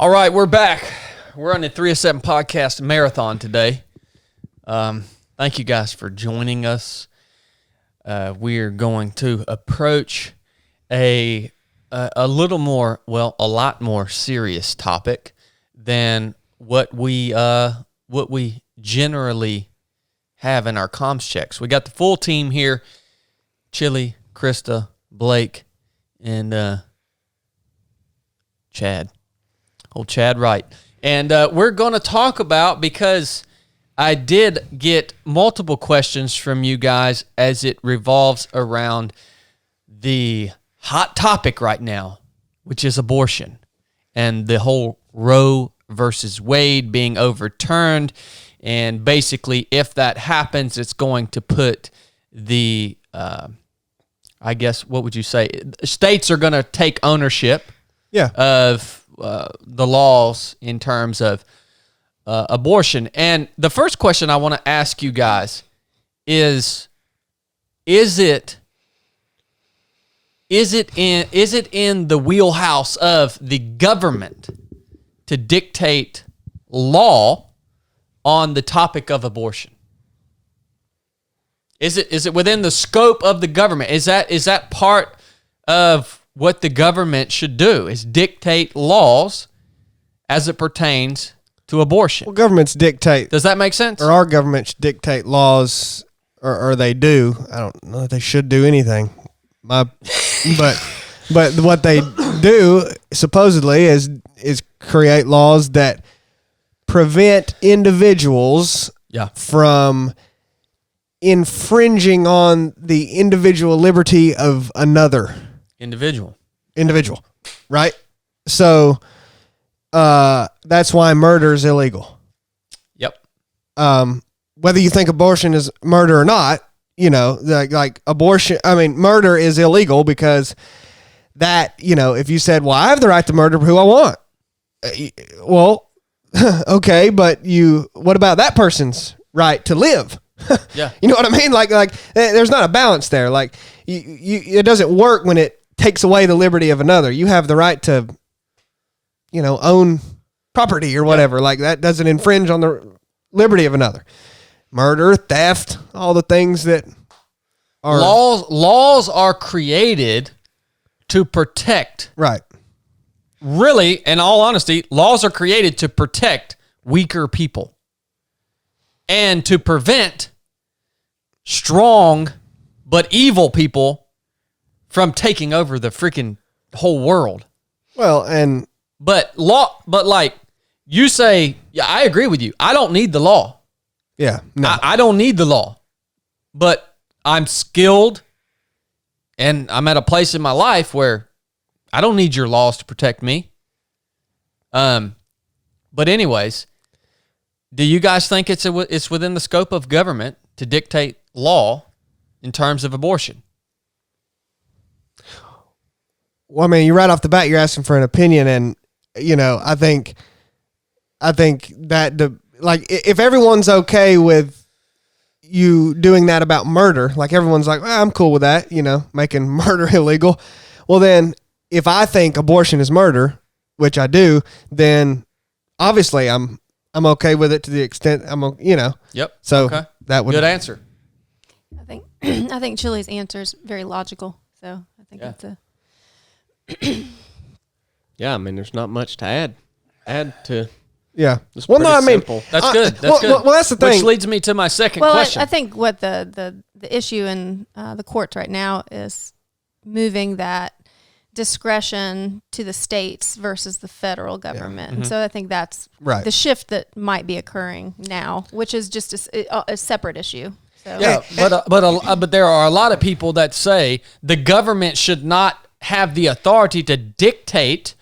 All right, we're back. We're on the 3 of 7 podcast marathon today. Thank you guys for joining us. We're going to approach a little more, well, a lot more serious topic than what we generally have in our comms checks. We got the full team here: Chili, Krista, Blake, and Chad. Old Chad Wright. And we're going to talk about, because I did get multiple questions from you guys as it revolves around the hot topic right now, which is abortion and the whole Roe versus Wade being overturned. And basically, if that happens, it's going to put the, I guess, what would you say? States are going to take ownership of the laws in terms of abortion. And the first question I want to ask you guys is it in the wheelhouse of the government to dictate law on the topic of abortion? Is it within the scope of the government? Is that part of what the government should do, is dictate laws as it pertains to abortion? Well, governments dictate. Does that make sense? Or our governments dictate laws, or they do. I don't know if they should do anything. But what they do supposedly is create laws that prevent individuals from infringing on the individual liberty of another individual, right? So that's why murder is illegal. Yep. Whether you think abortion is murder or not, like abortion, murder is illegal because that, if you said, well, I have the right to murder who I want. Well, okay, but what about that person's right to live? Yeah. You know what I mean? Like there's not a balance there. Like it doesn't work when it takes away the liberty of another. You have the right to, own property or whatever. Yeah. Like that doesn't infringe on the liberty of another. Murder, theft, all the things that are laws are created to protect. Right. Really, in all honesty, laws are created to protect weaker people and to prevent strong but evil people from taking over the freaking whole world. Well, but like you say, yeah, I agree with you. I don't need the law. Yeah, no. I don't need the law, but I'm skilled and I'm at a place in my life where I don't need your laws to protect me. But anyways, do you guys think it's within the scope of government to dictate law in terms of abortion? Well, you right off the bat, you're asking for an opinion, and I think that if everyone's okay with you doing that about murder, like everyone's like, well, I'm cool with that, making murder illegal. Well, then if I think abortion is murder, which I do, then obviously I'm okay with it to the extent Yep. So okay. That would good answer. I think Chili's answer is very logical. So I think it's a. Yeah, there's not much to add to. Yeah. It's well, no, simple. That's good. That's good. Well, that's the thing. Which leads me to my second question. I think what the issue in the courts right now is moving that discretion to the states versus the federal government. And so I think that's the shift that might be occurring now, which is just a separate issue. So. Yeah, but there are a lot of people that say the government should not have the authority to dictate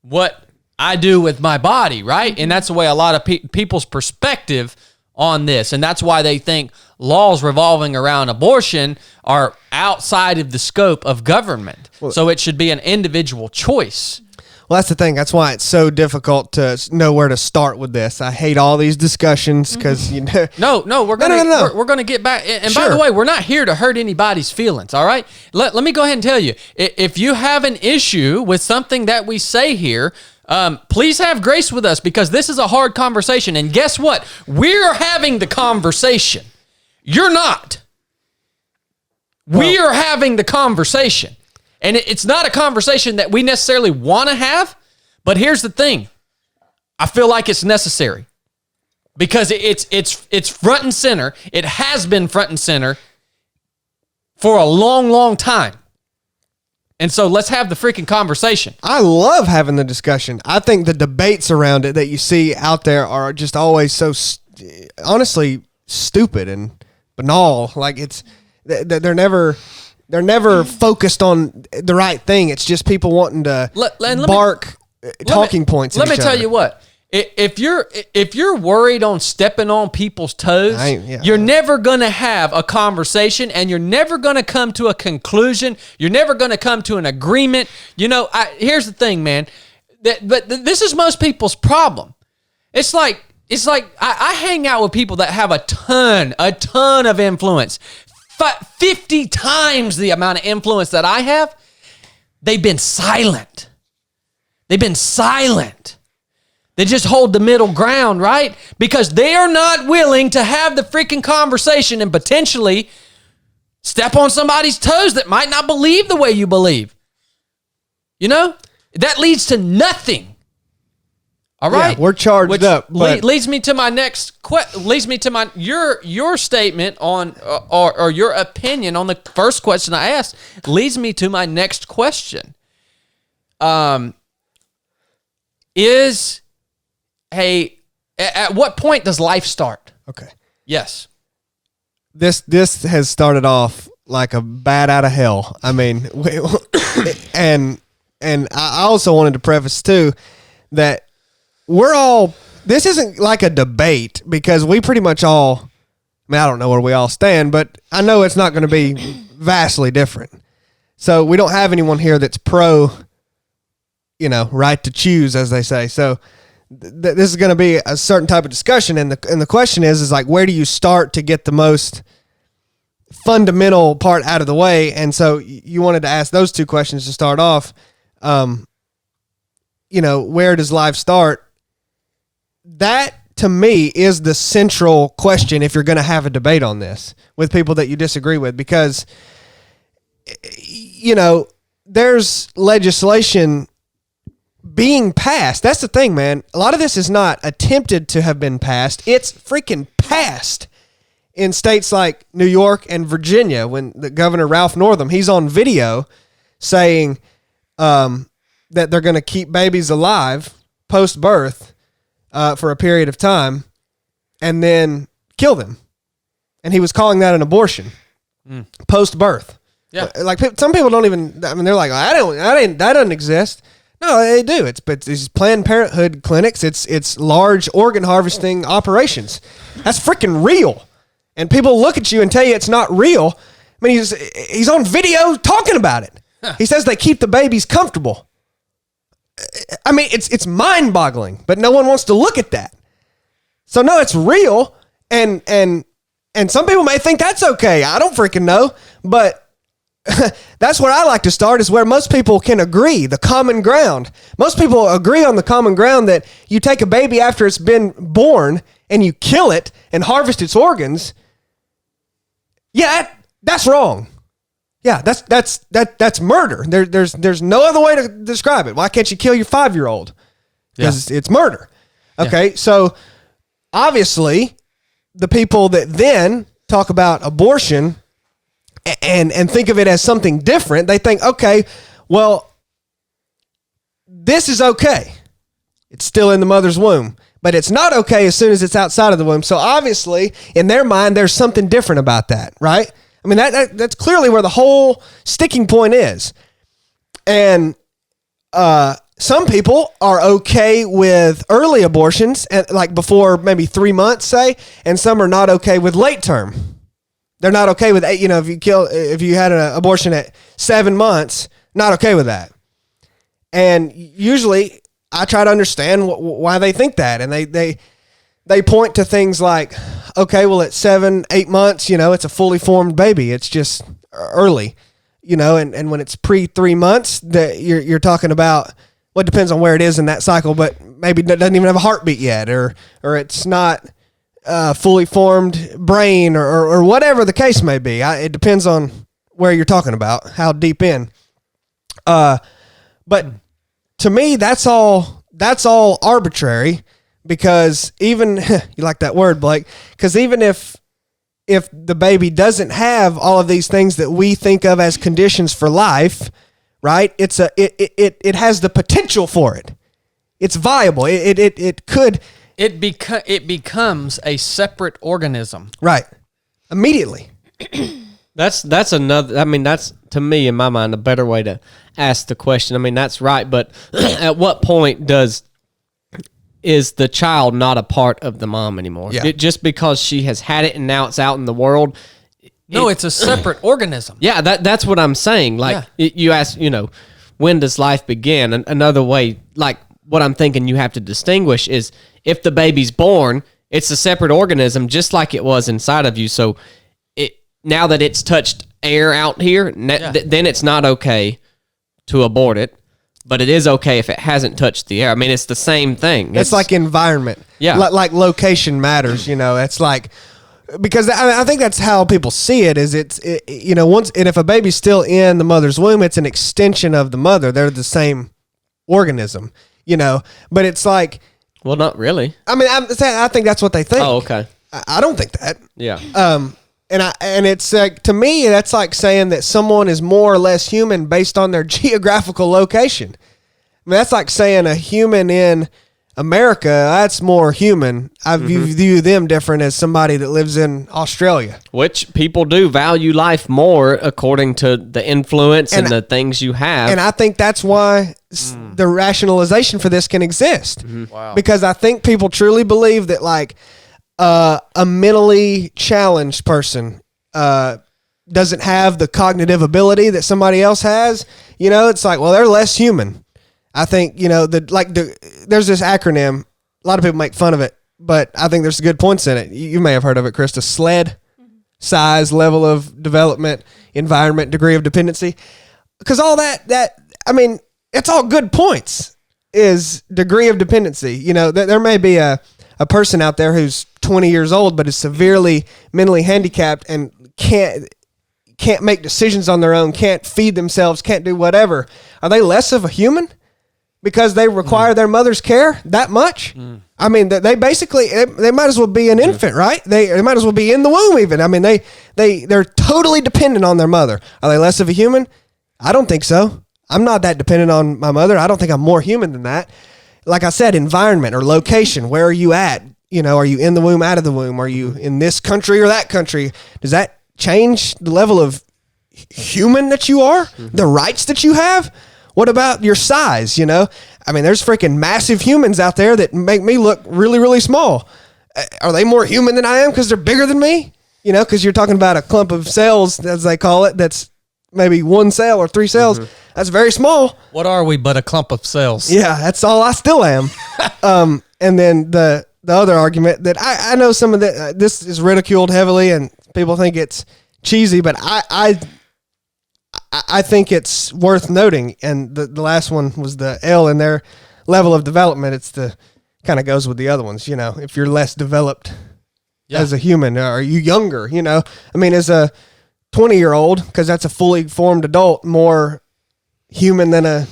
what I do with my body, right? And that's the way a lot of people's perspective on this. And that's why they think laws revolving around abortion are outside of the scope of government. So it should be an individual choice. Well, that's the thing. That's why it's so difficult to know where to start with this. I hate all these discussions because No, we're gonna get back. And by the way, we're not here to hurt anybody's feelings. All right. Let me go ahead and tell you, if you have an issue with something that we say here, Please have grace with us because this is a hard conversation. And guess what? We're having the conversation. You're not. We are having the conversation. And it's not a conversation that we necessarily want to have. But here's the thing. I feel like it's necessary because it's front and center. It has been front and center for a long, long time. And so let's have the freaking conversation. I love having the discussion. I think the debates around it that you see out there are just always so honestly stupid and banal. Like they're never focused on the right thing. It's just people wanting to bark talking points. Let me tell you what. If you're worried on stepping on people's toes, you're never going to have a conversation and you're never going to come to a conclusion. You're never going to come to an agreement. You know, here's the thing, man. But this is most people's problem. It's like I hang out with people that have a ton of influence. 50 times the amount of influence that I have. They've been silent. They just hold the middle ground, right? Because they are not willing to have the freaking conversation and potentially step on somebody's toes that might not believe the way you believe. You know? That leads to nothing. All right? Yeah, we're charged up. Leads me to my next your statement on or your opinion on the first question I asked leads me to my next question. At what point does life start? Okay. Yes. This has started off like a bat out of hell. I mean, and I also wanted to preface too that this isn't like a debate because we pretty much all, I mean, I don't know where we all stand, but I know it's not going to be vastly different. So we don't have anyone here that's pro, right to choose, as they say. So this is going to be a certain type of discussion, and the question is like, where do you start to get the most fundamental part out of the way? And so you wanted to ask those two questions to start off. Where does life start? That to me is the central question if you're going to have a debate on this with people that you disagree with, because there's legislation being passed. That's the thing, man. A lot of this is not attempted to have been passed. It's freaking passed in states like New York and Virginia when the Governor Ralph Northam, he's on video saying that they're going to keep babies alive post-birth for a period of time and then kill them. And he was calling that an abortion post-birth. Yeah. Like some people don't even, they're like, that doesn't exist. No, they do. It's Planned Parenthood clinics. It's large organ harvesting operations. That's freaking real. And people look at you and tell you it's not real. I mean, he's on video talking about it. Huh. He says they keep the babies comfortable. I mean, it's mind-boggling, but no one wants to look at that. So no, it's real, and some people may think that's okay. I don't freaking know, but that's where I like to start, is where most people can agree, the common ground. Most people agree on the common ground that you take a baby after it's been born and you kill it and harvest its organs. Yeah, that's wrong. Yeah, that's murder. There's no other way to describe it. Why can't you kill your 5-year-old? Because it's murder. Okay, so obviously the people that then talk about abortion and think of it as something different, they think, okay, well, this is okay. It's still in the mother's womb, but it's not okay as soon as it's outside of the womb. So obviously, in their mind, there's something different about that, right? I mean, that's clearly where the whole sticking point is. And some people are okay with early abortions, and like before maybe 3 months, say, and some are not okay with late term. They're not okay with, if you had an abortion at 7 months, not okay with that. And usually I try to understand why they think that. And they point to things like, okay, well, at 7-8 months, it's a fully formed baby. It's just early, and when it's pre 3 months, that you're talking about well, it depends on where it is in that cycle, but maybe it doesn't even have a heartbeat yet, or it's not fully formed brain, or whatever the case may be. It depends on where you're talking about, how deep in. But to me, that's all arbitrary, because even you like that word, Blake, because even if the baby doesn't have all of these things that we think of as conditions for life, right? It has the potential for it. It's viable. It could. It becomes a separate organism. Right. Immediately. That's another. I mean, that's, to me, in my mind, a better way to ask the question. I mean, that's right, but at what point is the child not a part of the mom anymore? Yeah. Just because she has had it and now it's out in the world. No, it's a separate organism. Yeah, that's what I'm saying. Like, you ask, when does life begin? Another way, like what I'm thinking you have to distinguish is, if the baby's born, it's a separate organism, just like it was inside of you. So now that it's touched air out here, then it's not okay to abort it, but it is okay if it hasn't touched the air. I mean, it's the same thing. It's like environment. Yeah. Like location matters, It's like, because I think that's how people see it, is once, and if a baby's still in the mother's womb, it's an extension of the mother. They're the same organism, but it's like, well, not really. I mean, I'm saying, I think that's what they think. Oh, okay. I don't think that. Yeah. And it's like, to me, that's like saying that someone is more or less human based on their geographical location. I mean, that's like saying a human in America, that's more human. I view them different as somebody that lives in Australia. Which people do value life more according to the influence and the things you have. And I think that's why the rationalization for this can exist. Wow. Because I think people truly believe that, like, a mentally challenged person doesn't have the cognitive ability that somebody else has. It's like, well, they're less human. I think, there's this acronym. A lot of people make fun of it, but I think there's good points in it. You may have heard of it, Krista. SLED, size, level of development, environment, degree of dependency. Because all that, I mean, it's all good points, is degree of dependency. There may be a person out there who's 20 years old, but is severely mentally handicapped and can't make decisions on their own, can't feed themselves, can't do whatever. Are they less of a human because they require their mother's care that much? I mean, they basically, they might as well be an infant, right? They might as well be in the womb even. I mean, they're totally dependent on their mother. Are they less of a human? I don't think so. I'm not that dependent on my mother. I don't think I'm more human than that. Like I said, environment or location, where are you at? Are you in the womb, out of the womb? Are you in this country or that country? Does that change the level of human that you are? The rights that you have? What about your size? I mean, there's freaking massive humans out there that make me look really, really small. Are they more human than I am because they're bigger than me? Because you're talking about a clump of cells, as they call it, that's maybe one cell or three cells. That's very small. What are we but a clump of cells? Yeah, that's all I still am. And then the other argument that I know some of this is ridiculed heavily and people think it's cheesy, but I think it's worth noting. And the last one was the L in their level of development. It's kind of goes with the other ones. If you're less developed as a human, are you younger? I mean, as a 20-year-old, because that's a fully formed adult, more human than a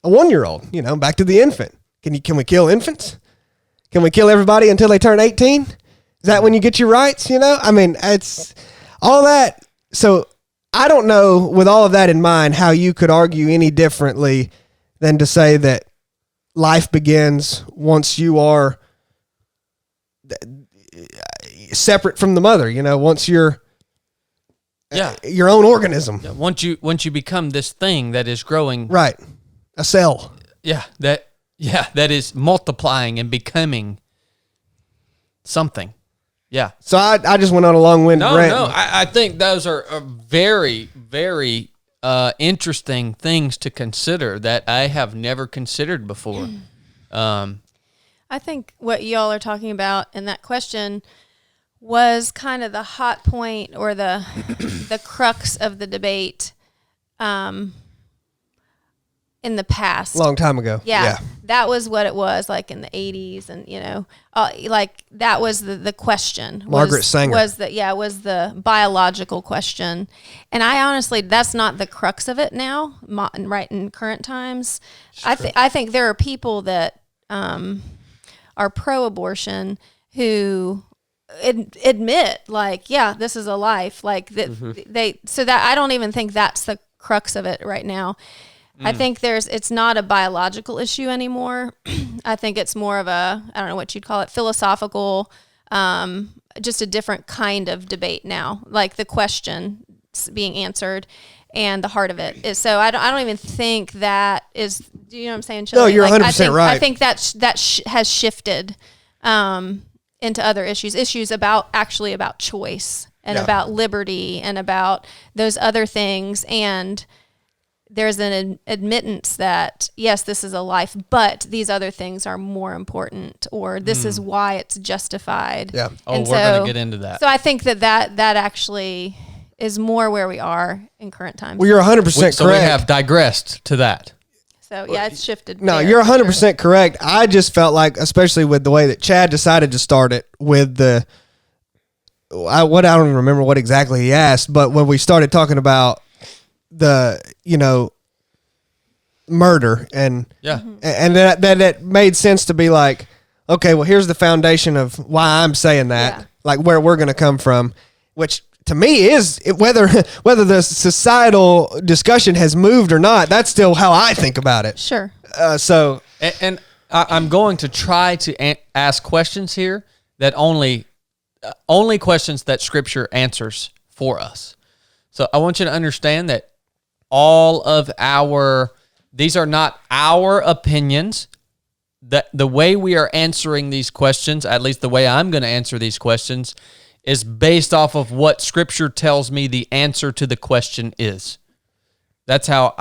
1-year-old. Back to the infant. Can we kill infants? Can we kill everybody until they turn 18? Is that when you get your rights? I mean, it's all that. So I don't know, with all of that in mind, how you could argue any differently than to say that life begins once you are separate from the mother. Once you're your own organism. Yeah, once you become this thing that is growing. Right. A cell. That is multiplying and becoming something. Yeah. So I just went on a long-winded rant. No, I think those are very, very interesting things to consider that I have never considered before. I think what y'all are talking about in that question was kind of the hot point or the the crux of the debate. And in the past. Long time ago. Yeah, that was what it was like in the 80s, and like that was the question. Margaret Sanger was the biological question, and I honestly, that's not the crux of it now. Right in current times, I think there are people that are pro-abortion who admit, like, yeah, this is a life, like that. So that I don't even think that's the crux of it right now. I think it's not a biological issue anymore. I think it's more of a, I don't know what you'd call it, philosophical, just a different kind of debate now. Like the question being answered and the heart of it is. So I don't even think that is. Do you know what I'm saying, Chili? No, you're 100% right. I think that has shifted into other issues about choice and about liberty and about those other things. And there's an admittance that, yes, this is a life, but these other things are more important, or this is why it's justified. Yeah. We're going to get into that. So I think that actually is more where we are in current times. Well, you're 100% correct. So we have digressed to that. So yeah, it's shifted. No, you're 100% correct. I just felt like, especially with the way that Chad decided to start it with I don't even remember what exactly he asked, but when we started talking about the, murder and that it made sense to be like, okay, well, here's the foundation of why I'm saying that, like where we're going to come from, which to me is whether the societal discussion has moved or not. That's still how I think about it. Sure. So I'm going to try to ask questions here that only questions that Scripture answers for us. So I want you to understand that all of these are not our opinions. That the way we are answering these questions, at least the way I'm going to answer these questions, is based off of what Scripture tells me the answer to the question is. That's how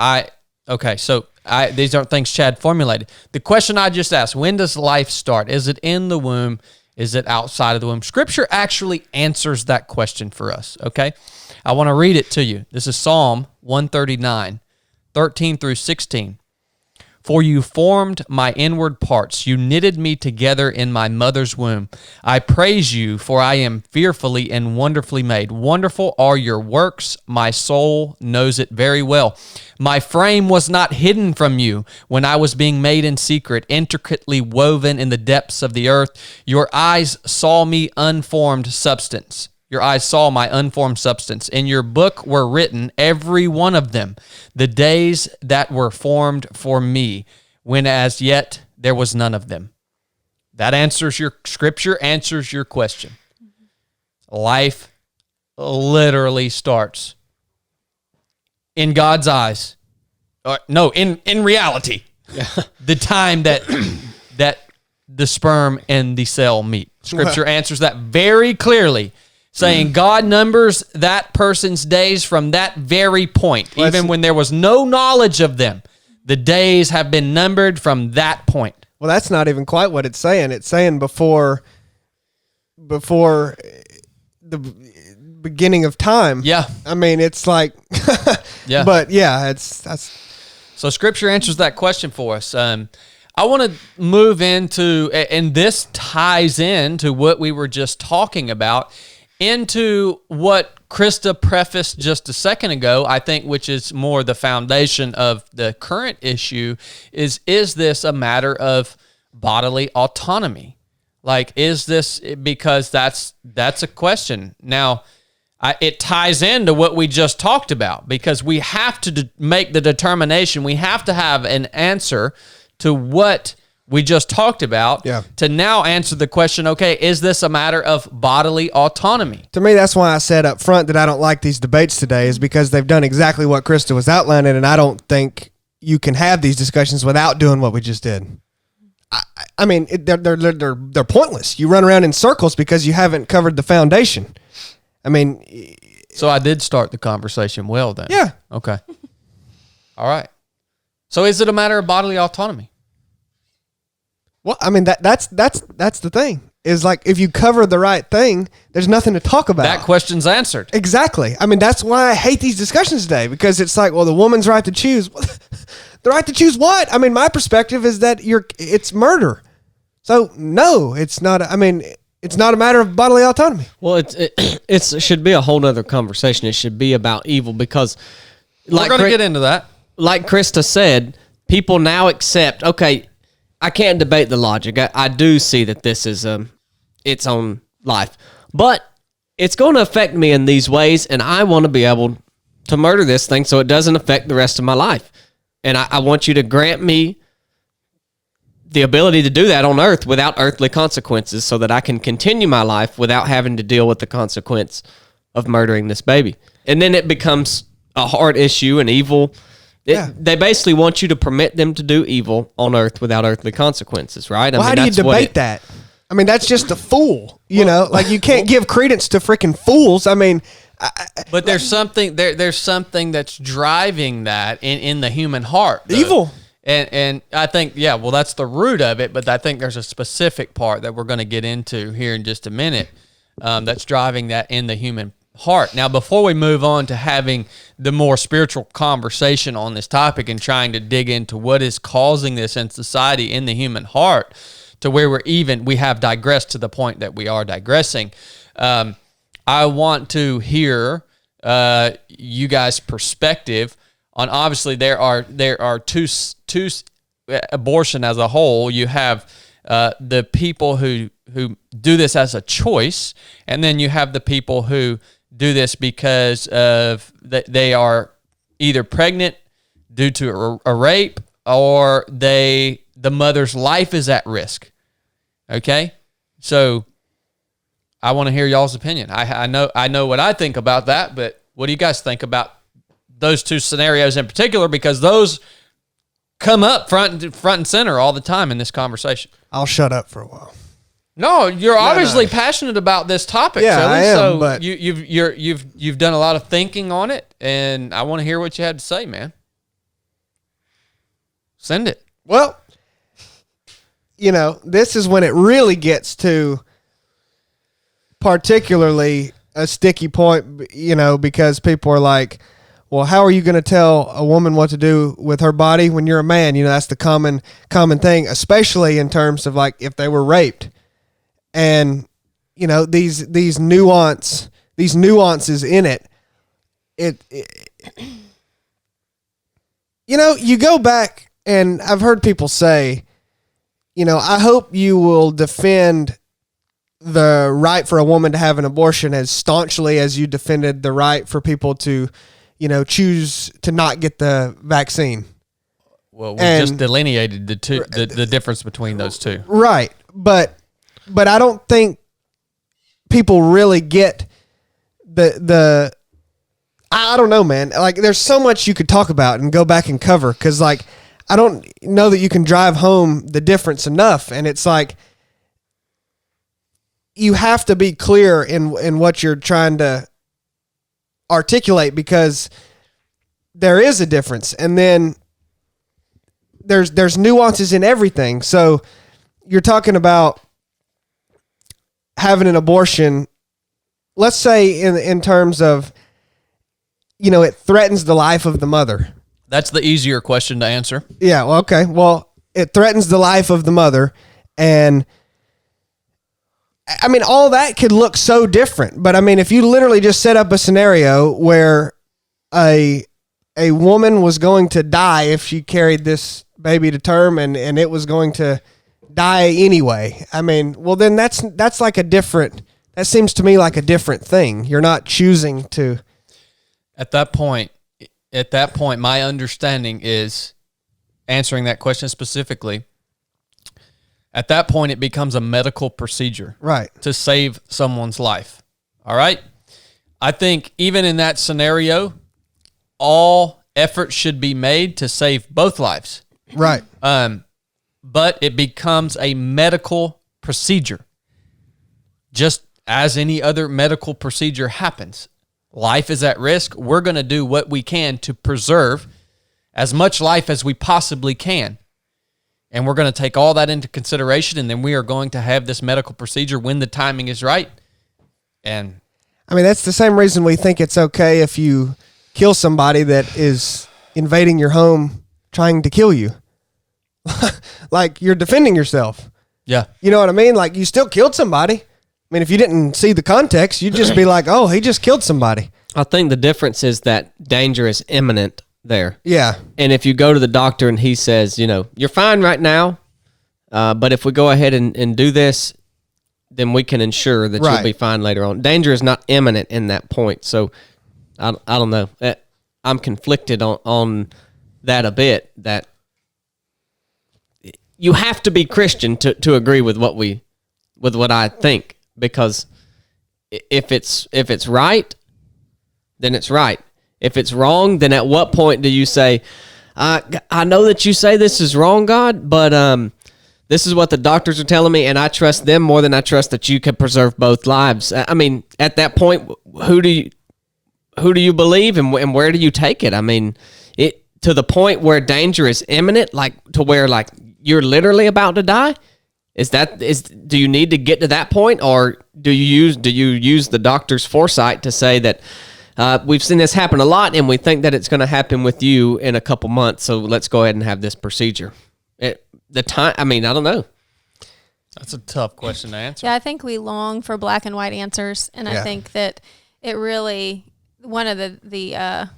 these aren't things Chad formulated. The question I just asked, when does life start? Is it in the womb? Is it outside of the womb? Scripture actually answers that question for us, okay? I want to read it to you. This is Psalm 139, 13 through 16. For you formed my inward parts. You knitted me together in my mother's womb. I praise you, for I am fearfully and wonderfully made. Wonderful are your works. My soul knows it very well. My frame was not hidden from you when I was being made in secret, intricately woven in the depths of the earth. Your eyes saw me unformed substance. Your eyes saw my unformed substance. In your book were written, every one of them, the days that were formed for me, when as yet there was none of them. That answers Scripture answers your question. Life literally starts in God's eyes. In reality. The time that the sperm and the cell meet. Scripture answers that very clearly, saying God numbers that person's days from that very point. Even when there was no knowledge of them, the days have been numbered from that point. Well, that's not even quite what it's saying. It's saying before the beginning of time. Yeah. I mean, it's like, yeah. But yeah, that's. So Scripture answers that question for us. I want to move into, and this ties into what we were just talking about, into what Krista prefaced just a second ago, I think, which is more the foundation of the current issue, is this a matter of bodily autonomy? Like, is this, because that's a question. Now, it ties into what we just talked about, because we have to make the determination, we have to have an answer to what we just talked about, to now answer the question, okay, is this a matter of bodily autonomy? To me, that's why I said up front that I don't like these debates today, is because they've done exactly what Krista was outlining, and I don't think you can have these discussions without doing what we just did. I mean, they're pointless. You run around in circles because you haven't covered the foundation. I mean... So I did start the conversation well then. Yeah. Okay. All right. So is it a matter of bodily autonomy? Well, I mean, that's the thing. Is like, if you cover the right thing, there's nothing to talk about. That question's answered. Exactly. I mean, that's why I hate these discussions today, because it's like, well, the woman's right to choose. The right to choose what? I mean, my perspective is that it's murder. So no, it's not. I mean, it's not a matter of bodily autonomy. Well, it should be a whole nother conversation. It should be about evil because, we're going to get into that. Like Krista said, people now accept. Okay, I can't debate the logic. I do see that this is its own life, but it's going to affect me in these ways, and I want to be able to murder this thing so it doesn't affect the rest of my life. And I want you to grant me the ability to do that on earth without earthly consequences so that I can continue my life without having to deal with the consequence of murdering this baby. And then it becomes a hard issue and evil. They basically want you to permit them to do evil on earth without earthly consequences, right? Well, how do you debate that? I mean, that's just a fool, you know? Like, you can't give credence to freaking fools. I mean... But there's something that's driving that in the human heart. Though. Evil. And I think, that's the root of it, but I think there's a specific part that we're going to get into here in just a minute that's driving that in the human heart. Now, before we move on to having the more spiritual conversation on this topic and trying to dig into what is causing this in society in the human heart to where we have digressed to the point that we are digressing, I want to hear you guys' perspective on. Obviously, there are two abortion as a whole. You have the people who do this as a choice, and then you have the people who do this because of they are either pregnant due to a rape or the mother's life is at risk. Okay, so. I want to hear y'all's opinion. I know what I think about that, but what do you guys think about those two scenarios in particular? Because those come up front and center all the time in this conversation. I'll shut up for a while. No, you're obviously passionate about this topic. Yeah, Shelley, I am. So but you've done a lot of thinking on it, and I want to hear what you had to say, man. Send it. Well, this is when it really gets to. Particularly a sticky point, because people are like, well, how are you going to tell a woman what to do with her body when you're a man? That's the common thing, especially in terms of like if they were raped. And, these nuances in it, you go back and I've heard people say, I hope you will defend the right for a woman to have an abortion as staunchly as you defended the right for people to, choose to not get the vaccine. Well, we just delineated the difference between those two. Right. But I don't think people really get the I don't know, man. Like, there's so much you could talk about and go back and cover. 'Cause like, I don't know that you can drive home the difference enough. And it's like, you have to be clear in what you're trying to articulate because there is a difference. And then there's nuances in everything. So you're talking about having an abortion, let's say in terms of, it threatens the life of the mother. That's the easier question to answer. Yeah. Well, okay. Well, it threatens the life of the mother, and I mean, all that could look so different, but I mean, if you literally just set up a scenario where a woman was going to die if she carried this baby to term and it was going to die anyway. I mean, well then that's like that seems to me like a different thing. You're not choosing to. At that point, my understanding is answering that question specifically. At that point, it becomes a medical procedure, right, to save someone's life. All right. I think even in that scenario, all effort should be made to save both lives. Right. But it becomes a medical procedure, just as any other medical procedure happens. Life is at risk. We're going to do what we can to preserve as much life as we possibly can. And we're going to take all that into consideration, and then we are going to have this medical procedure when the timing is right. And I mean, that's the same reason we think it's okay if you kill somebody that is invading your home trying to kill you. Like you're defending yourself. Yeah. You know what I mean? Like you still killed somebody. I mean, if you didn't see the context, you'd just be like, oh, he just killed somebody. I think the difference is that danger is imminent there. Yeah. And if you go to the doctor and he says, you're fine right now, but if we go ahead and do this, then we can ensure that you'll be fine later on. Danger is not imminent in that point. So I don't know. I'm conflicted on that a bit, that you have to be Christian to agree with what I think, because if it's right, then it's right. If it's wrong, then at what point do you say, I know that you say this is wrong, God, but this is what the doctors are telling me, and I trust them more than I trust that you can preserve both lives. I mean, at that point, who do you believe, and where do you take it? I mean, it to the point where danger is imminent, like to where like you're literally about to die. Do you need to get to that point, or do you use the doctor's foresight to say that we've seen this happen a lot, and we think that it's going to happen with you in a couple months, so let's go ahead and have this procedure? I don't know. That's a tough question to answer. Yeah, I think we long for black and white answers, and I think that it really, one of the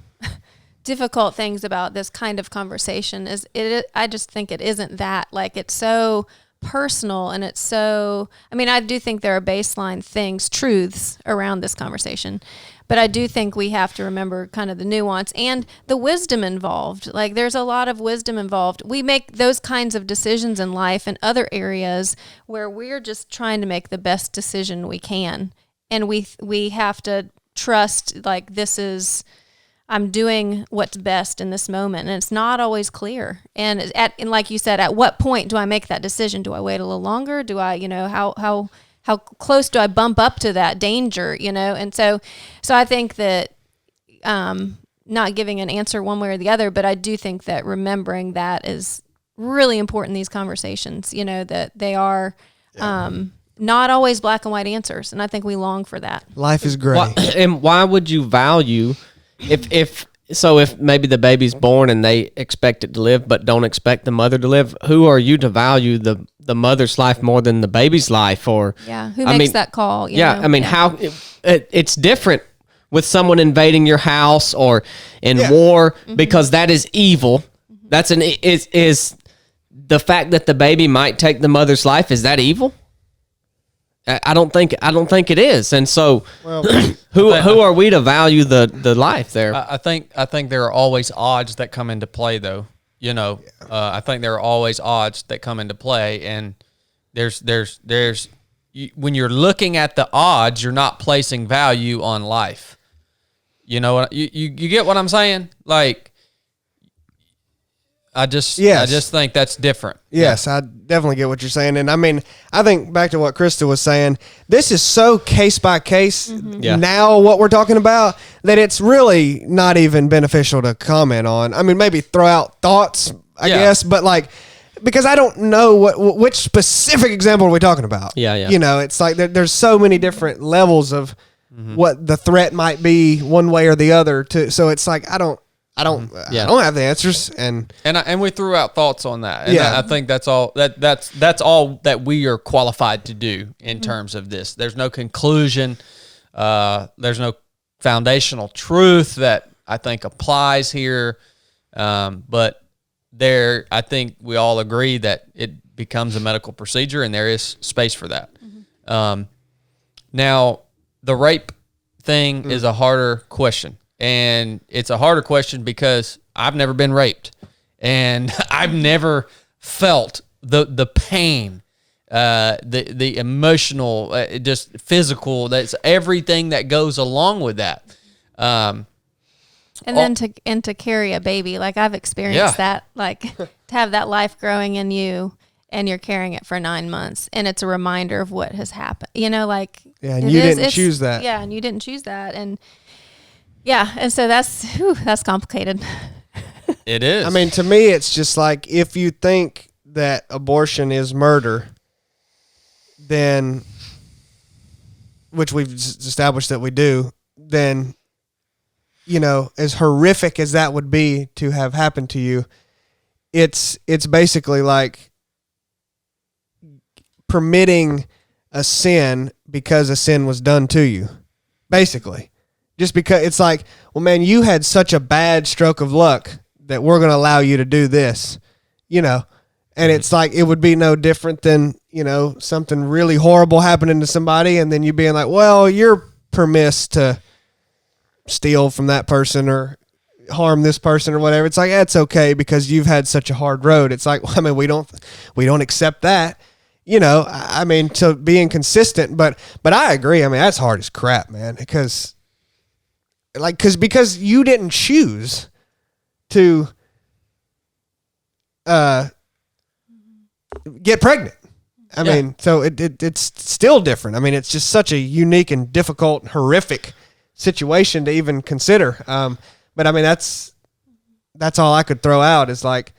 difficult things about this kind of conversation is I just think it isn't that. Like, it's so personal, and it's so, I do think there are baseline truths around this conversation, but I do think we have to remember kind of the nuance and the wisdom involved. Like, there's a lot of wisdom involved. We make those kinds of decisions in life in other areas where we're just trying to make the best decision we can, and we have to trust, like, I'm doing what's best in this moment, and it's not always clear. And like you said, at what point do I make that decision? Do I wait a little longer? Do I, how close do I bump up to that danger? And so I think that not giving an answer one way or the other, but I do think that remembering that is really important in these conversations. That they are not always black and white answers, and I think we long for that. Life is gray. And why would you value? If maybe the baby's born and they expect it to live but don't expect the mother to live, who are you to value the mother's life more than the baby's life? Or who makes that call? How it's different with someone invading your house or in war, because that is evil. That's is the fact that the baby might take the mother's life, is that evil? I don't think it is. And so who are we to value the life there? I think there are always odds that come into play, though. I think there are always odds that come into play, and there's when you're looking at the odds, you're not placing value on life. You know what you get what I'm saying? Like, I just think that's different. Yes, I definitely get what you're saying. And I think back to what Krista was saying, this is so case by case now what we're talking about that it's really not even beneficial to comment on. Maybe throw out thoughts, I guess, but like, because I don't know which specific example are we talking about. Yeah. It's like there's so many different levels of what the threat might be one way or the other. So it's like, I don't have the answers, and we threw out thoughts on that. And I think that's all that's all that we are qualified to do in terms of this. There's no conclusion. There's no foundational truth that I think applies here. But I think we all agree that it becomes a medical procedure, and there is space for that. Now, the rape thing is a harder question. And it's a harder question because I've never been raped, and I've never felt the pain, the emotional, just physical. That's everything that goes along with that. And then to carry a baby, like I've experienced that, like to have that life growing in you, and you're carrying it for 9 months, and it's a reminder of what has happened. And you didn't choose that. Yeah, and you didn't choose that, and. Yeah, and so that's complicated. It is. To me, it's just like, if you think that abortion is murder, then, which we've established that we do, then, as horrific as that would be to have happened to you, it's basically like permitting a sin because a sin was done to you. Basically. Just because it's like, well, man, you had such a bad stroke of luck that we're going to allow you to do this, you know? And it's like, it would be no different than, you know, something really horrible happening to somebody and then you being like, well, you're permissed to steal from that person or harm this person or whatever. It's like, that's okay because you've had such a hard road. It's like, I mean, we don't accept that, you know, I mean, to be inconsistent, but I agree. I mean, that's hard as crap, man, because you didn't choose to, get pregnant. I mean, so it's still different. I mean, it's just such a unique and difficult, horrific situation to even consider. But I mean, that's all I could throw out is like,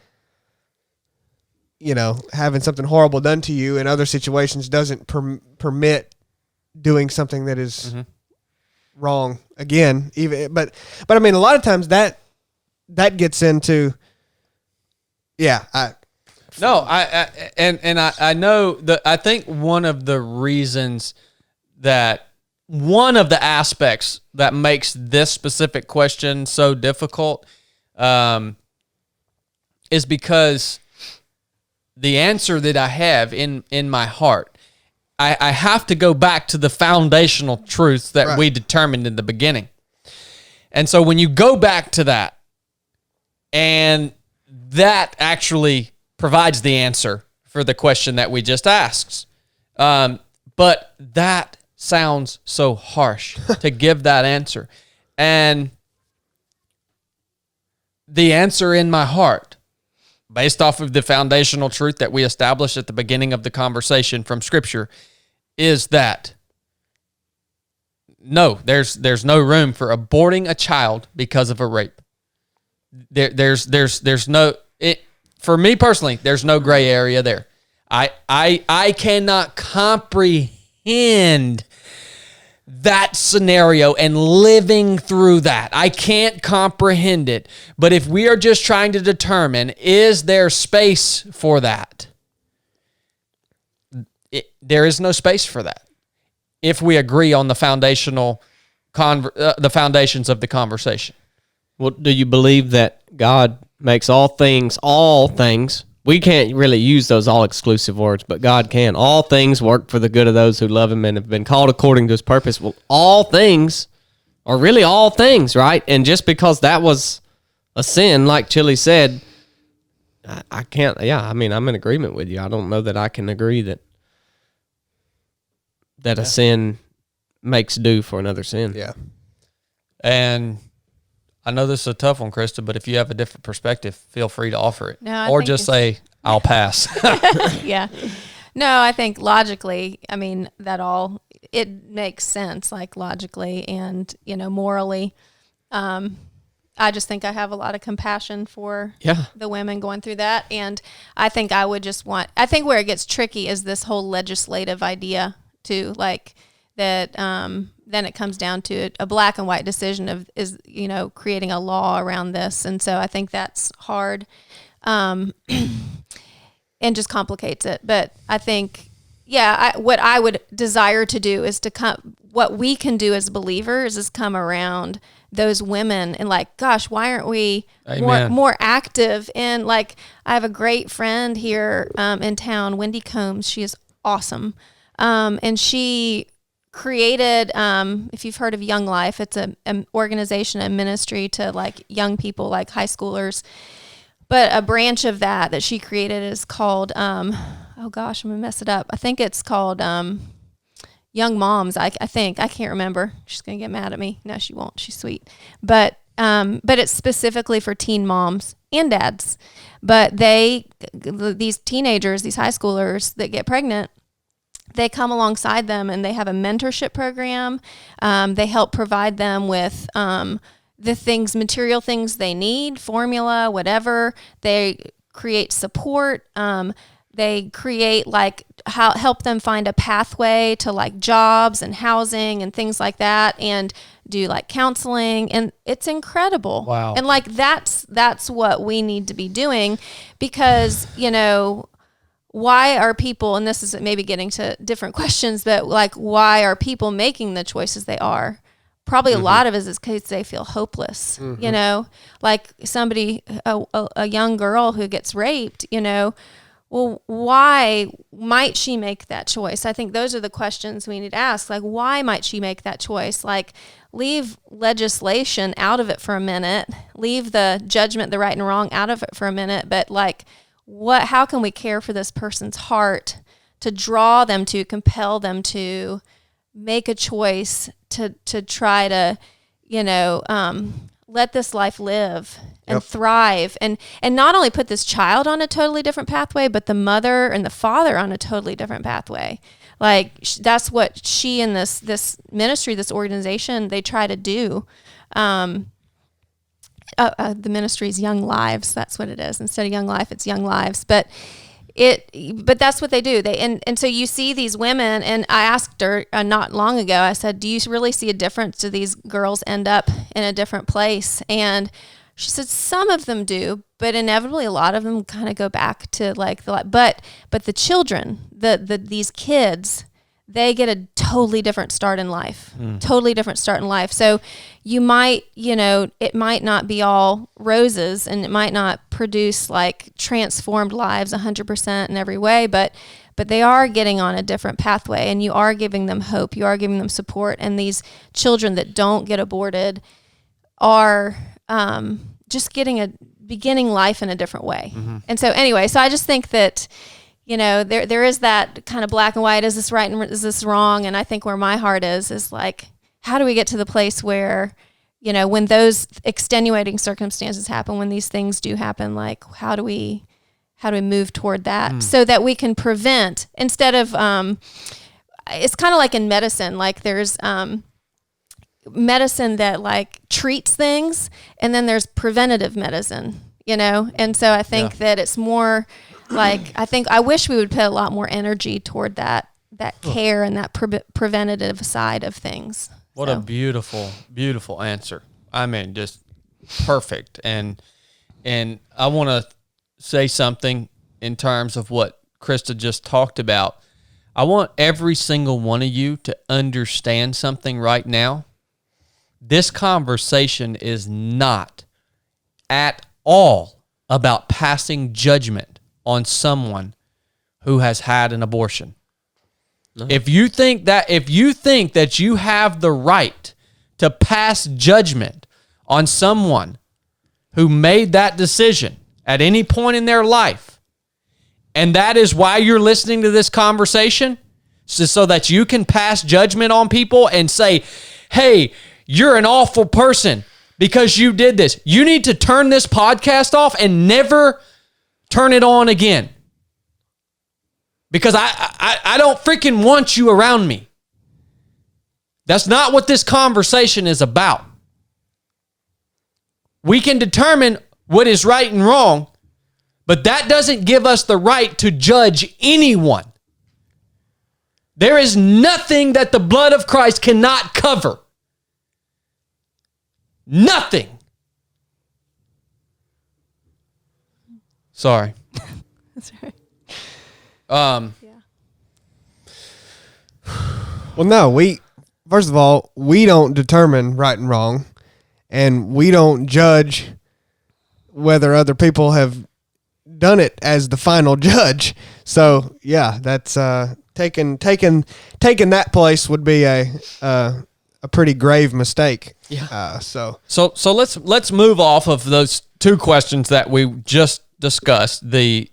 you know, having something horrible done to you in other situations doesn't permit doing something that is wrong again. Even, but I mean, a lot of times that gets into, I know that I think one of the reasons that one of the aspects that makes this specific question so difficult is because the answer that I have in my heart, I have to go back to the foundational truths that we determined in the beginning. And so when you go back to that, and that actually provides the answer for the question that we just asked. But that sounds so harsh to give that answer. And the answer in my heart, based off of the foundational truth that we established at the beginning of the conversation from Scripture, is that no, there's no room for aborting a child because of a rape. There's no... For me personally, there's no gray area there. I cannot comprehend that scenario and living through that. I can't comprehend it. But if we are just trying to determine, is there space for that? There is no space for that. If we agree on the foundations of the conversation. Well, do you believe that God makes all things? We can't really use those all-exclusive words, but God can. All things work for the good of those who love him and have been called according to his purpose. Well, all things are really all things, right? And just because that was a sin, like Chili said, I can't, I mean, I'm in agreement with you. I don't know that I can agree that a sin makes due for another sin. Yeah. And I know this is a tough one, Krista, but if you have a different perspective, feel free to offer it. No, or just say, I'll pass. Yeah. No, I think logically, I mean, it makes sense, like logically and, you know, morally. I just think I have a lot of compassion for the women going through that. And I think I would just I think where it gets tricky is this whole legislative idea too, like that, then it comes down to a black and white decision is creating a law around this. And so I think that's hard, and just complicates it. But I think, what I would desire to do is what we can do as believers is come around those women and like, gosh, why aren't we more active? And like, I have a great friend here, in town, Wendy Combs. She is awesome. And she created, if you've heard of Young Life, it's an organization, a ministry to like young people, like high schoolers. But a branch of that she created is called, oh gosh, I'm gonna mess it up. I think it's called Young Moms. I think, I can't remember. She's gonna get mad at me. No, she won't. She's sweet. But it's specifically for teen moms and dads. But these teenagers, these high schoolers that get pregnant, they come alongside them and they have a mentorship program. They help provide them with the material things they need, formula, whatever. They create support. They create help them find a pathway to like jobs and housing and things like that. And do like counseling, and it's incredible. Wow. And like that's what we need to be doing, because why are people, and this is maybe getting to different questions, but like, why are people making the choices they are? Probably a lot of it is because they feel hopeless, like somebody, a young girl who gets raped, well, why might she make that choice? I think those are the questions we need to ask. Like, why might she make that choice? Like, leave legislation out of it for a minute, leave the judgment, the right and wrong out of it for a minute, but like, how can we care for this person's heart to draw them to, compel them to make a choice to try to, let this life live and thrive, and not only put this child on a totally different pathway, but the mother and the father on a totally different pathway. Like, that's what she and this ministry, this organization, they try to do. The ministry is Young Lives. That's what it is. Instead of Young Life, it's Young Lives. But that's what they do. And so you see these women, and I asked her not long ago, I said, do you really see a difference? Do these girls end up in a different place? And she said, some of them do, but inevitably a lot of them kind of go back to like but the children, these kids, they get a totally different start in life, So you might, it might not be all roses, and it might not produce like transformed lives 100% in every way, but they are getting on a different pathway, and you are giving them hope. You are giving them support. And these children that don't get aborted are just beginning life in a different way. And so anyway, so I just think that, there is that kind of black and white. Is this right and is this wrong? And I think where my heart is like, how do we get to the place where, when those extenuating circumstances happen, when these things do happen, like how do we move toward that so that we can prevent, instead of, it's kind of like in medicine, like there's medicine that like treats things, and then there's preventative medicine, and so I think that it's more like, I wish we would put a lot more energy toward that care and that preventative side of things. What a beautiful, beautiful answer. I mean, just perfect. And I want to say something in terms of what Krista just talked about. I want every single one of you to understand something right now. This conversation is not at all about passing judgment on someone who has had an abortion. No. If you think that you have the right to pass judgment on someone who made that decision at any point in their life, and that is why you're listening to this conversation, so that you can pass judgment on people and say, hey, you're an awful person because you did this, you need to turn this podcast off and never turn it on again. Because I don't freaking want you around me. That's not what this conversation is about. We can determine what is right and wrong, but that doesn't give us the right to judge anyone. There is nothing that the blood of Christ cannot cover. Nothing. Sorry. That's right. Well, no, first of all, we don't determine right and wrong, and we don't judge whether other people have done it as the final judge. So yeah, that's taking that place would be a pretty grave mistake. Yeah. So let's move off of those two questions that we just discussed, the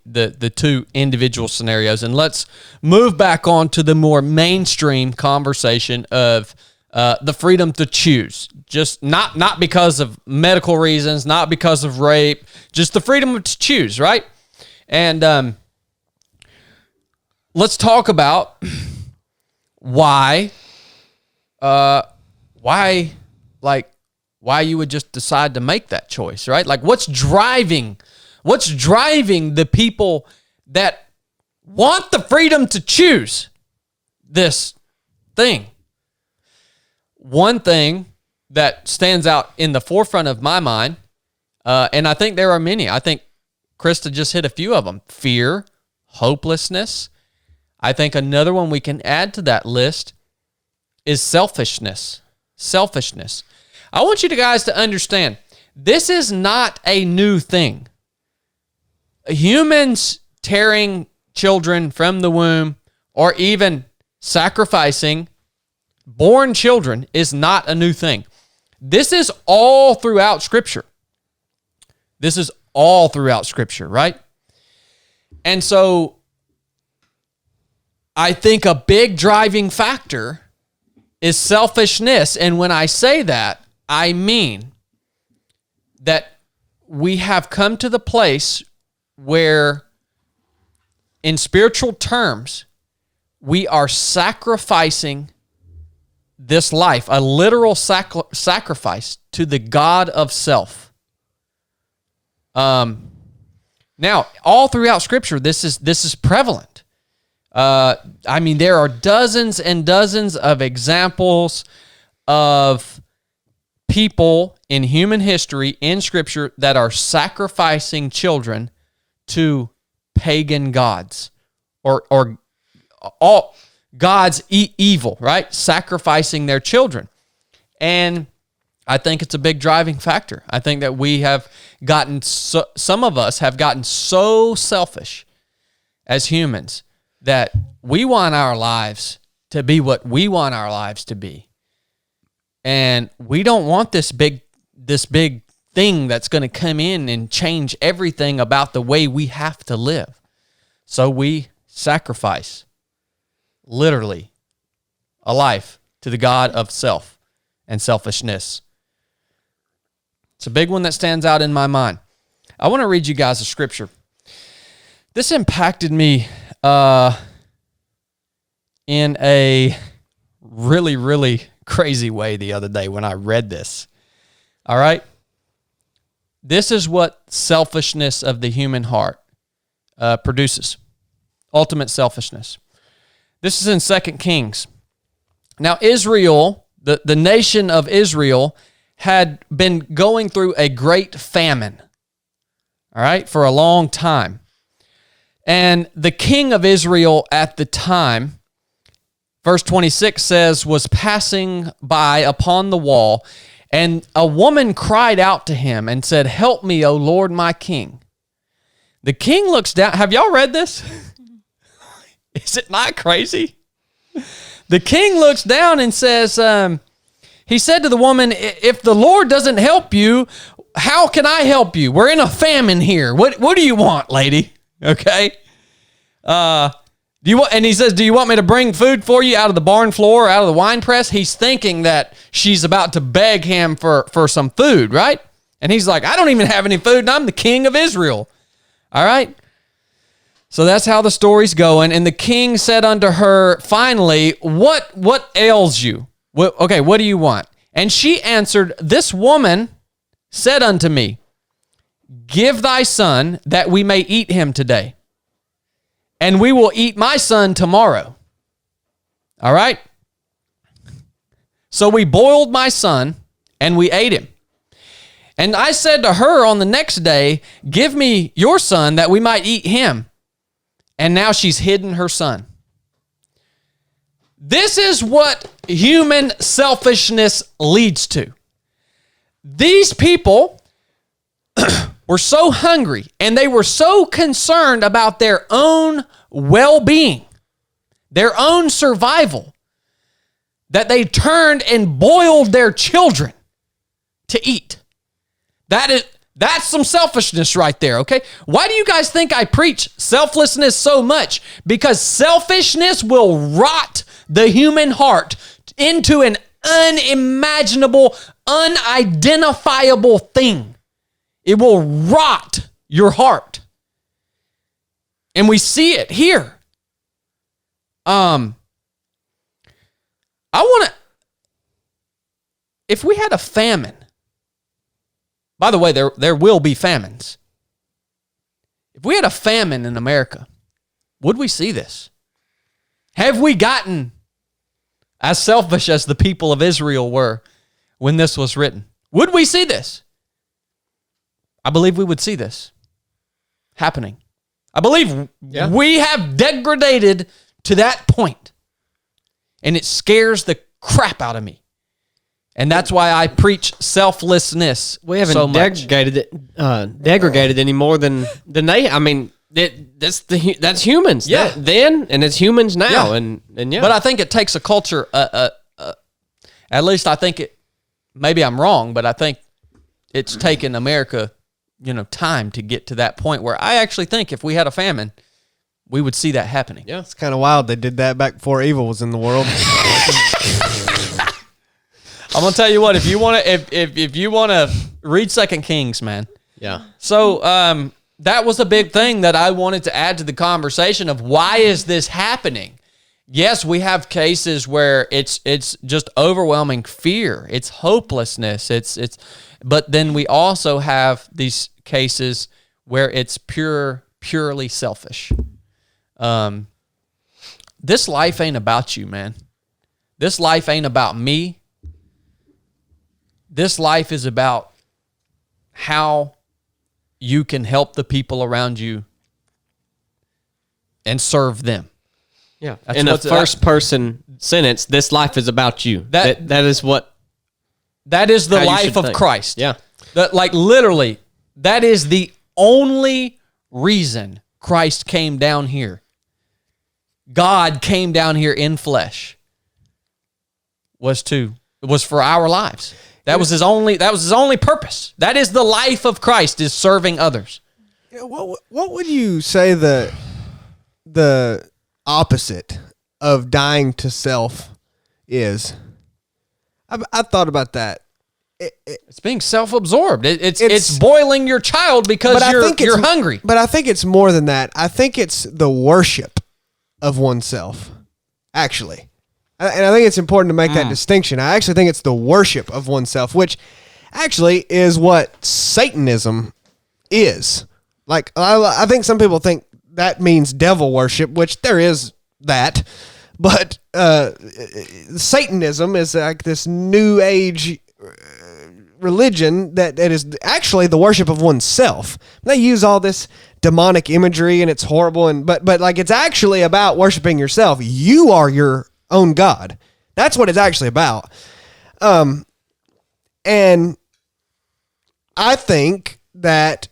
two individual scenarios, and let's move back on to the more mainstream conversation of the freedom to choose. Just not because of medical reasons, not because of rape, just the freedom to choose, right? And let's talk about why you would just decide to make that choice, right? Like what's driving the people that want the freedom to choose this thing? One thing that stands out in the forefront of my mind, and I think there are many. I think Krista just hit a few of them. Fear, hopelessness. I think another one we can add to that list is selfishness. Selfishness. I want you guys to understand, this is not a new thing. Humans tearing children from the womb or even sacrificing born children is not a new thing. This is all throughout Scripture. This is all throughout Scripture, right? And so I think a big driving factor is selfishness. And when I say that, I mean that we have come to the place where, in spiritual terms, we are sacrificing this life, a literal sacrifice to the God of self. Now, all throughout Scripture, this is prevalent. I mean, there are dozens and dozens of examples of people in human history in Scripture that are sacrificing children to pagan gods or all God's evil, right? Sacrificing their children. And I think it's a big driving factor. I think that we have gotten, some of us have gotten so selfish as humans that we want our lives to be what we want our lives to be. And we don't want this big thing that's going to come in and change everything about the way we have to live. So we sacrifice, literally, a life to the God of self and selfishness. It's a big one that stands out in my mind. I want to read you guys a scripture. This impacted me in a really, really crazy way the other day when I read this. All right? This is what selfishness of the human heart produces. Ultimate selfishness. This is in 2 Kings. Now, Israel, the nation of Israel, had been going through a great famine, all right, for a long time. And the king of Israel at the time, verse 26 says, was passing by upon the wall, and a woman cried out to him and said, "Help me, O Lord, my king." The king looks down. Have y'all read this? Is it not crazy? The king looks down and says, he said to the woman, "If the Lord doesn't help you, how can I help you? We're in a famine here. What do you want, lady?" Okay. And he says, "Do you want me to bring food for you out of the barn floor, out of the wine press?" He's thinking that she's about to beg him for some food, right? And he's like, "I don't even have any food, and I'm the king of Israel." All right. So that's how the story's going. And the king said unto her, finally, what ails you? What do you want? And she answered, "This woman said unto me, give thy son that we may eat him today, and we will eat my son tomorrow." All right? So we boiled my son, and we ate him. And I said to her on the next day, "Give me your son that we might eat him." And now she's hidden her son. This is what human selfishness leads to. These people were so hungry and they were so concerned about their own well-being, their own survival, that they turned and boiled their children to eat. That's some selfishness right there, okay? Why do you guys think I preach selflessness so much? Because selfishness will rot the human heart into an unimaginable, unidentifiable thing. It will rot your heart. And we see it here. If we had a famine, by the way, there will be famines. If we had a famine in America, would we see this? Have we gotten as selfish as the people of Israel were, when this was written? Would we see this? I believe we would see this happening. I believe we have degraded to that point, and it scares the crap out of me. And that's why I preach selflessness. We haven't so much. degraded any more than they. I mean, that's humans. Yeah. Then and it's humans now. Yeah. And yeah. But I think it takes a culture. At least I think it. Maybe I'm wrong, but I think it's taken America, time to get to that point where I actually think if we had a famine, we would see that happening. Yeah, it's kind of wild. They did that back before evil was in the world. I'm gonna tell you what. If you want to read 2 Kings, man. Yeah. So that was a big thing that I wanted to add to the conversation of why is this happening? Yes, we have cases where it's just overwhelming fear. It's hopelessness. But then we also have these cases where it's purely selfish. This life ain't about you, man. This life ain't about me. This life is about how you can help the people around you and serve them. Yeah. In a first person sentence, this life is about you. That is what. That is the life of Christ. Yeah. Literally, that is the only reason Christ came down here. God came down here in flesh. Was for our lives. That was his only purpose. That is the life of Christ, is serving others. What would you say the opposite of dying to self is? I thought about that. It's being self-absorbed. It's boiling your child because you're hungry. But I think it's more than that. I think it's the worship of oneself, actually. And I think it's important to make that distinction. I actually think it's the worship of oneself, which actually is what Satanism is. Like, I think some people think that means devil worship, which there is that. But Satanism is like this new age religion that is actually the worship of oneself. They use all this demonic imagery and it's horrible, but like it's actually about worshiping yourself. You are your own God. That's what it's actually about. And I think that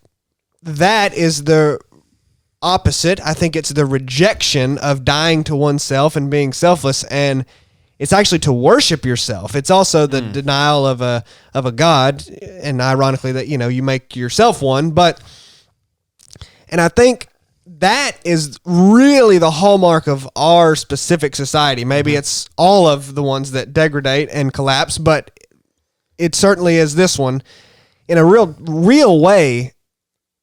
is the opposite. I think it's the rejection of dying to oneself and being selfless, and it's actually to worship yourself. It's also the denial of a God, and ironically that you make yourself one. And I think that is really the hallmark of our specific society. Maybe it's all of the ones that degrade and collapse, but it certainly is this one in a real way.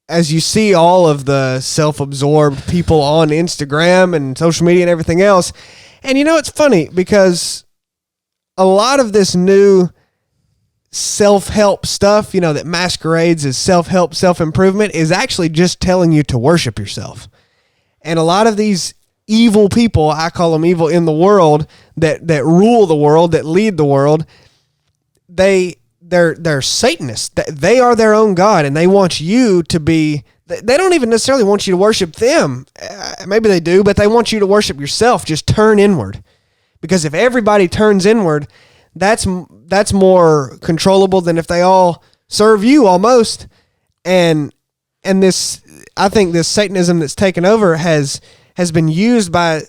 As you see all of the self-absorbed people on Instagram and social media and everything else. And it's funny because a lot of this new self-help stuff, that masquerades as self-help, self-improvement is actually just telling you to worship yourself. And a lot of these evil people, I call them evil in the world, that rule the world, that lead the world, they're Satanists. They are their own God, and they want you to be. They don't even necessarily want you to worship them. Maybe they do, but they want you to worship yourself. Just turn inward, because if everybody turns inward, that's more controllable than if they all serve you almost. And this, I think, this Satanism that's taken over has been used by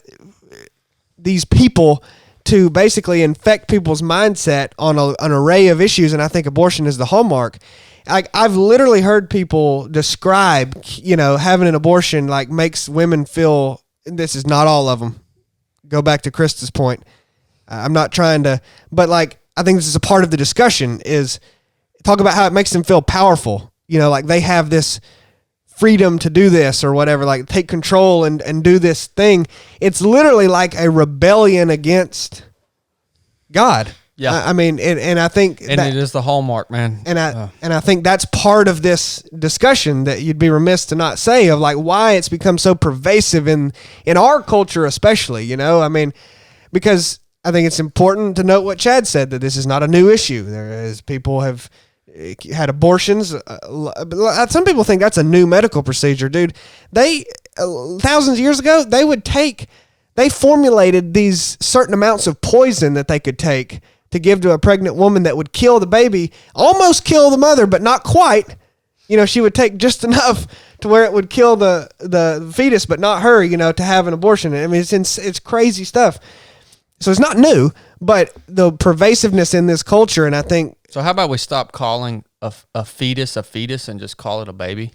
these people to basically infect people's mindset on an array of issues, and I think abortion is the hallmark. I've literally heard people describe, having an abortion makes women feel. This is not all of them. Go back to Krista's point. I'm not trying to, but I think this is a part of the discussion. Is talk about how it makes them feel powerful. They have this freedom to do this or whatever, take control and do this thing. It's literally like a rebellion against God. Yeah. I mean, and I think it is the hallmark, man. And I think that's part of this discussion that you'd be remiss to not say of why it's become so pervasive in our culture, especially, I mean, because I think it's important to note what Chad said, that this is not a new issue. There is people have had abortions. Some people think that's a new medical procedure, dude. They thousands of years ago, they formulated these certain amounts of poison that they could take to give to a pregnant woman that would kill the baby, almost kill the mother, but not quite. You know, she would take just enough to where it would kill the fetus, but not her, you know, to have an abortion. I mean, it's crazy stuff. So it's not new, but the pervasiveness in this culture, and I think... So how about we stop calling a fetus and just call it a baby?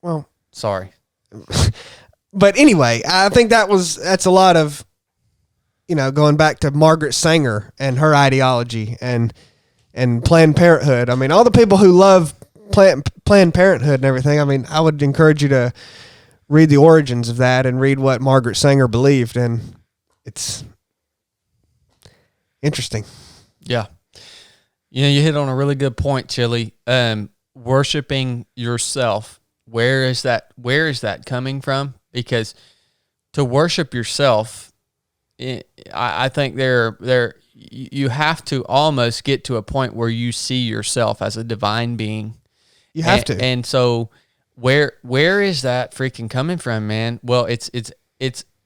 Well... Sorry. But anyway, I think that's a lot of, you know, going back to Margaret Sanger and her ideology and Planned Parenthood. I mean, all the people who love Planned Parenthood and everything, I mean, I would encourage you to read the origins of that and read what Margaret Sanger believed, and it's... interesting. Yeah. You know, you hit on a really good point, Chili. Worshiping yourself. Where is that coming from? Because to worship yourself, I think you have to almost get to a point where you see yourself as a divine being. You have to. And so where is that freaking coming from, man? Well, it's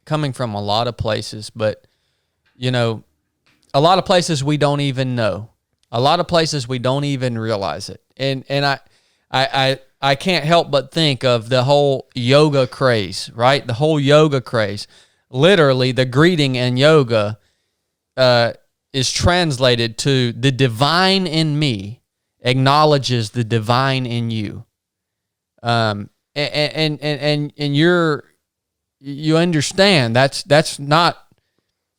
coming from a lot of places, but you know, a lot of places we don't even know. A lot of places we don't even realize it. And I can't help but think of the whole yoga craze, right? The whole yoga craze. Literally, the greeting in yoga is translated to the divine in me acknowledges the divine in you. And you understand that's not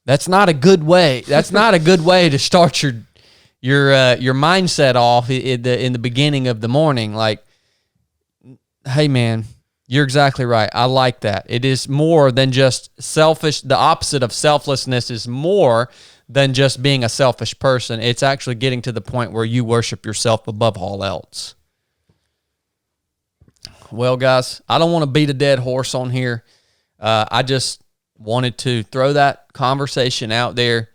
a good way. That's not a good way to start your mindset off in the beginning of the morning. Like, hey man, you're exactly right. I like that. It is more than just selfish. The opposite of selflessness is more than just being a selfish person. It's actually getting to the point where you worship yourself above all else. Well, guys, I don't want to beat a dead horse on here. I just wanted to throw that conversation out there,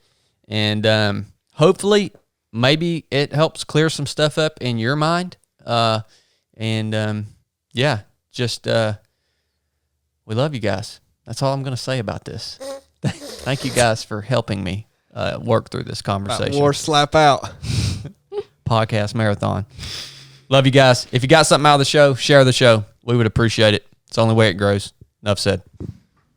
and hopefully maybe it helps clear some stuff up in your mind. Yeah, just we love you guys. That's all I'm going to say about this. Thank you guys for helping me work through this conversation. War slap out. Podcast marathon. Love you guys. If you got something out of the show, share the show. We would appreciate it. It's the only way it grows. Enough said.